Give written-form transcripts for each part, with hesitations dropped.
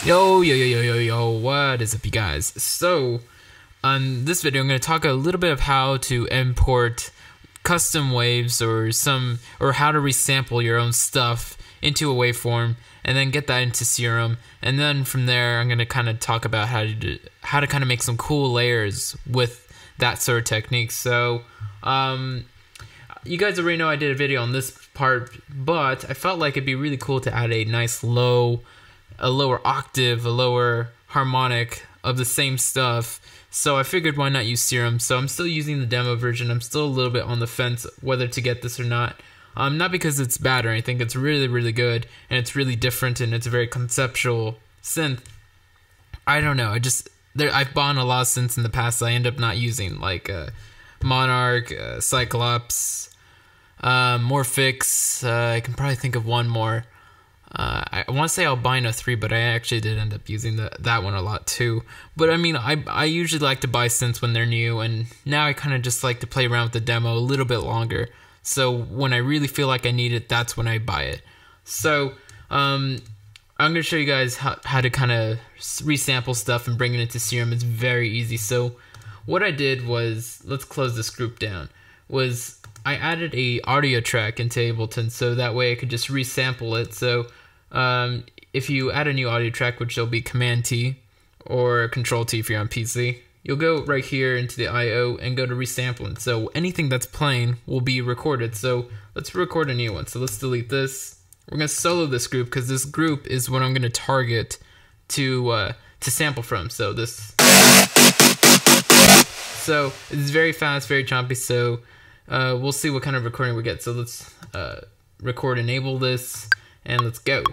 Yo, what is up, you guys? So, on this video, I'm going to talk a little bit of how to import custom waves or how to resample your own stuff into a waveform and then get that into Serum. And then from there, I'm going to kind of talk about how to kind of make some cool layers with that sort of technique. So, you guys already know I did a video on this part, but I felt like it'd be really cool to add a nice lower octave, a lower harmonic of the same stuff. So I figured, why not use Serum? So I'm still using the demo version. I'm still a little bit on the fence whether to get this or not. Not because it's bad or anything. It's really, really good, and it's really different, and it's a very conceptual synth. I don't know. I've bought a lot of synths in the past I end up not using, like Monarch, Cyclops, Morphix. I can probably think of one more. I want to say Albino 3, but I actually did end up using that one a lot too. But I mean, I usually like to buy synths when they're new, and now I kind of just like to play around with the demo a little bit longer. So when I really feel like I need it, that's when I buy it. So I'm going to show you guys how to kind of resample stuff and bring it into Serum. It's very easy. So what I did was, let's close this group down, was I added a audio track into Ableton, so that way I could just resample it. So if you add a new audio track, which will be Command T or Control T if you're on PC, you'll go right here into the I/O and go to resampling. So anything that's playing will be recorded. So let's record a new one. So let's delete this. We're gonna solo this group because this group is what I'm gonna target to sample from. So it's very fast, very choppy. So we'll see what kind of recording we get. So let's enable this, and let's go.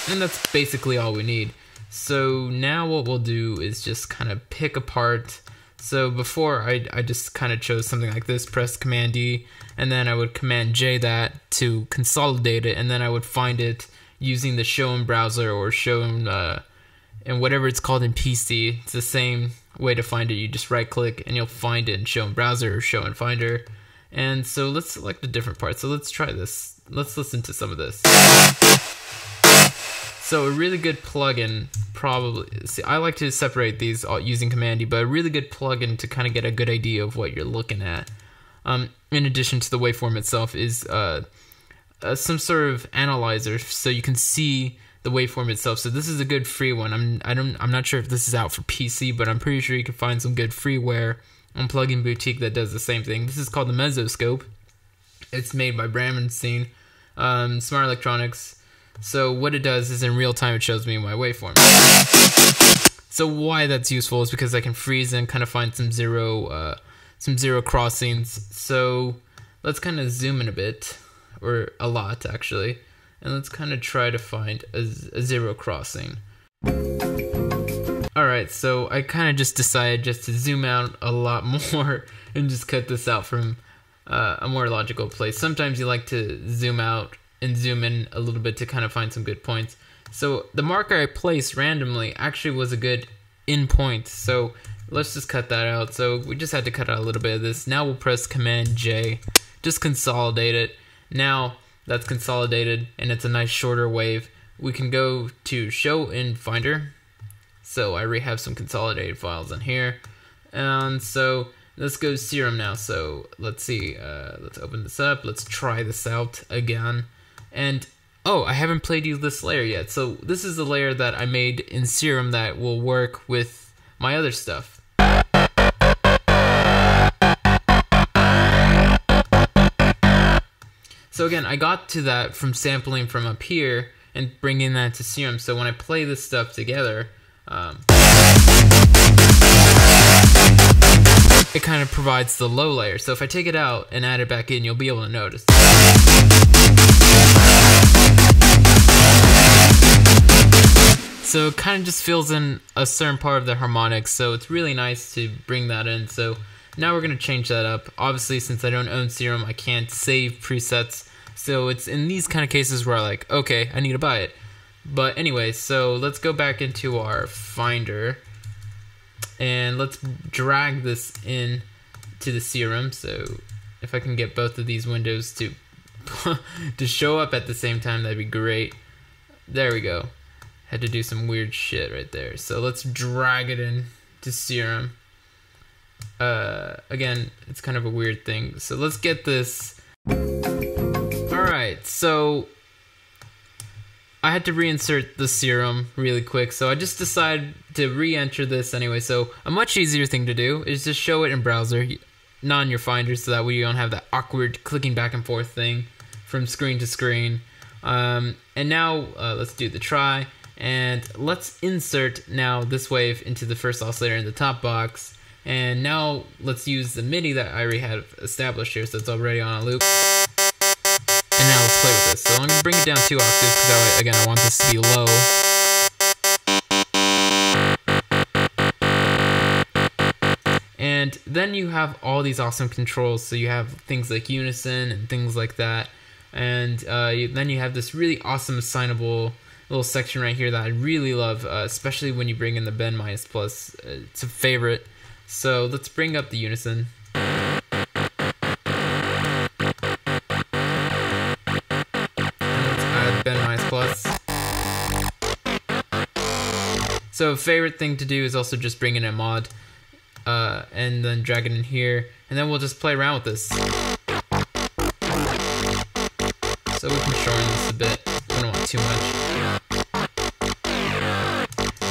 And that's basically all we need. So now what we'll do is just kind of pick apart. So before I just kind of chose something like this, press Command D, and then I would Command J that to consolidate it, and then I would find it using the show in browser or show in and whatever it's called in PC. It's the same way to find it. You just right click and you'll find it in show in browser or show in finder. And so let's select a different part. So let's try this. Let's listen to some of this. So a really good plugin, I like to separate these using Command D, but a really good plugin to kind of get a good idea of what you're looking at, in addition to the waveform itself, is some sort of analyzer, so you can see the waveform itself. So this is a good free one. I'm not sure if this is out for PC, but I'm pretty sure you can find some good freeware on Plugin Boutique that does the same thing. This is called the Mesoscope. It's made by Bramenstein, Smart Electronics. So what it does is in real time it shows me my waveform. So why that's useful is because I can freeze and kind of find some zero crossings. So let's kind of zoom in a bit, or a lot actually, and let's kind of try to find a zero crossing. Alright, so I kind of just decided just to zoom out a lot more and just cut this out from a more logical place. Sometimes you like to zoom out and zoom in a little bit to kind of find some good points. So the marker I placed randomly actually was a good in point. So let's just cut that out. So we just had to cut out a little bit of this. Now we'll press Command J, just consolidate it. Now that's consolidated and it's a nice shorter wave. We can go to show in Finder. So I already have some consolidated files in here. And so let's go Serum now. So let's see, let's open this up. Let's try this out again. And oh, I haven't played you this layer yet. So this is the layer that I made in Serum that will work with my other stuff. So again, I got to that from sampling from up here and bringing that to Serum. So when I play this stuff together, it kind of provides the low layer. So if I take it out and add it back in, you'll be able to notice. So it kind of just fills in a certain part of the harmonics, so it's really nice to bring that in. So now we're going to change that up. Obviously, since I don't own Serum, I can't save presets. So it's in these kind of cases where I'm like, okay, I need to buy it. But anyway, so let's go back into our Finder and let's drag this in to the Serum. So if I can get both of these windows to to show up at the same time, that'd be great. There we go. Had to do some weird shit right there. So let's drag it in to Serum. Again, it's kind of a weird thing. So let's get this. Alright, so I had to reinsert the serum really quick, so I just decided to re-enter this anyway. So a much easier thing to do is just show it in browser, not in your Finder, so that way you don't have that awkward clicking back and forth thing from screen to screen. And now let's do the try, and let's insert now this wave into the first oscillator in the top box. And now let's use the MIDI that I already have established here, so it's already on a loop. And now let's play with this. So I'm going to bring it down 2 octaves because, again, I want this to be low. And then you have all these awesome controls. So you have things like unison and things like that. And then you have this really awesome assignable little section right here that I really love, especially when you bring in the bend minus plus. It's a favorite. So let's bring up the unison. Bend minus plus. So a favorite thing to do is also just bring in a mod and then drag it in here, and then we'll just play around with this. So we can shorten this a bit. We don't want too much.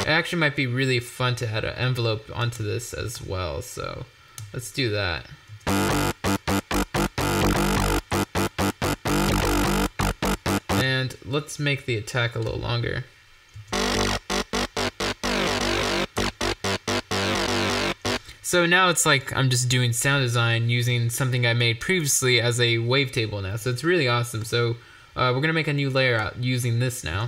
It actually might be really fun to add an envelope onto this as well, so let's do that. And let's make the attack a little longer. So now it's like I'm just doing sound design using something I made previously as a wavetable now. So it's really awesome. So we're going to make a new layer out using this now.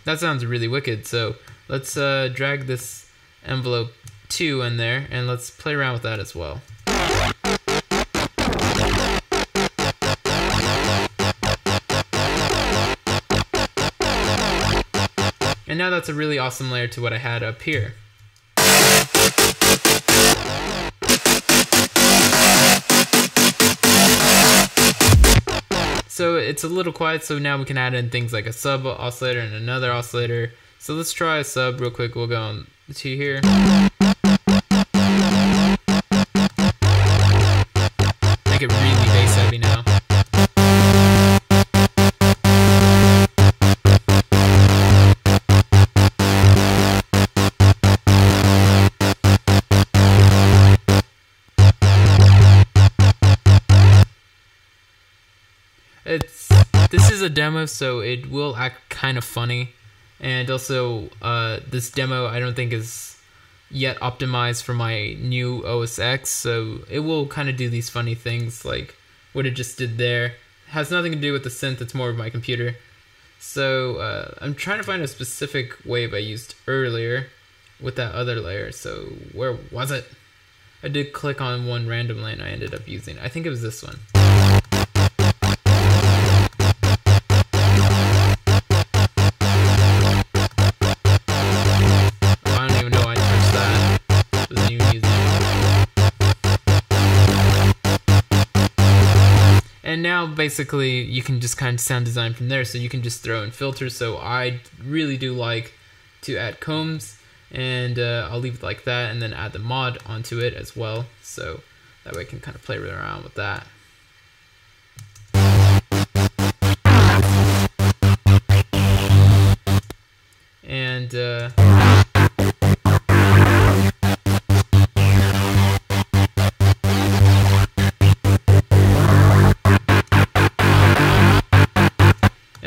That sounds really wicked. So let's drag this envelope 2 in there, and let's play around with that as well. And now that's a really awesome layer to what I had up here. So it's a little quiet, so now we can add in things like a sub oscillator and another oscillator. So let's try a sub real quick. We'll go on to here. Make it really bass heavy now. This is a demo, so it will act kind of funny, and also this demo I don't think is yet optimized for my new OS X, so it will kind of do these funny things like what it just did there. It has nothing to do with the synth, it's more of my computer. So I'm trying to find a specific wave I used earlier with that other layer. So where was it? I did click on one random lane I ended up using. I think it was this one. And now basically you can just kind of sound design from there, so you can just throw in filters. So I really do like to add combs, and I'll leave it like that, and then add the mod onto it as well, so that way I can kind of play around with that. And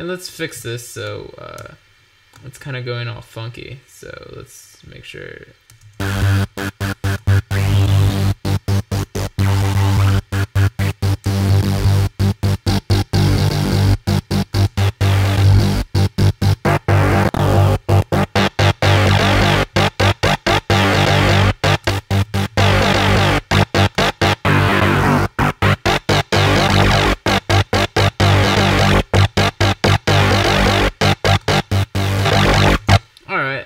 let's fix this. So it's kind of going all funky, so let's make sure.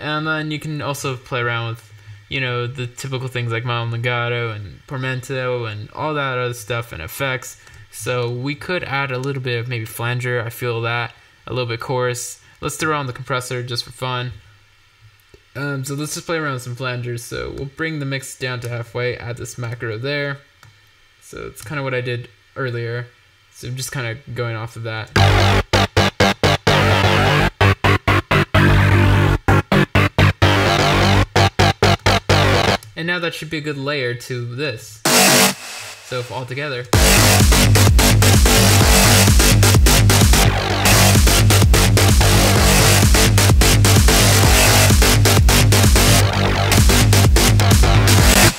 And then you can also play around with, you know, the typical things like Mal Legato and Pormento and all that other stuff and effects. So we could add a little bit of maybe flanger. I feel that a little bit coarse. Let's throw on the compressor just for fun. So let's just play around with some flangers. So we'll bring the mix down to halfway, add this macro there. So it's kind of what I did earlier. So I'm just kind of going off of that. And now that should be a good layer to this. So if all together.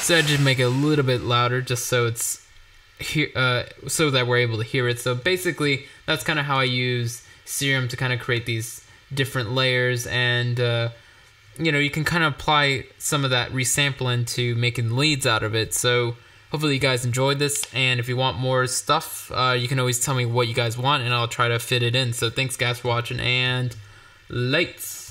So I just make it a little bit louder just so it's so that we're able to hear it. So basically that's kind of how I use Serum to kind of create these different layers, and you know, you can kind of apply some of that resampling to making leads out of it. So hopefully you guys enjoyed this, and if you want more stuff, you can always tell me what you guys want and I'll try to fit it in. So thanks guys for watching, and lights.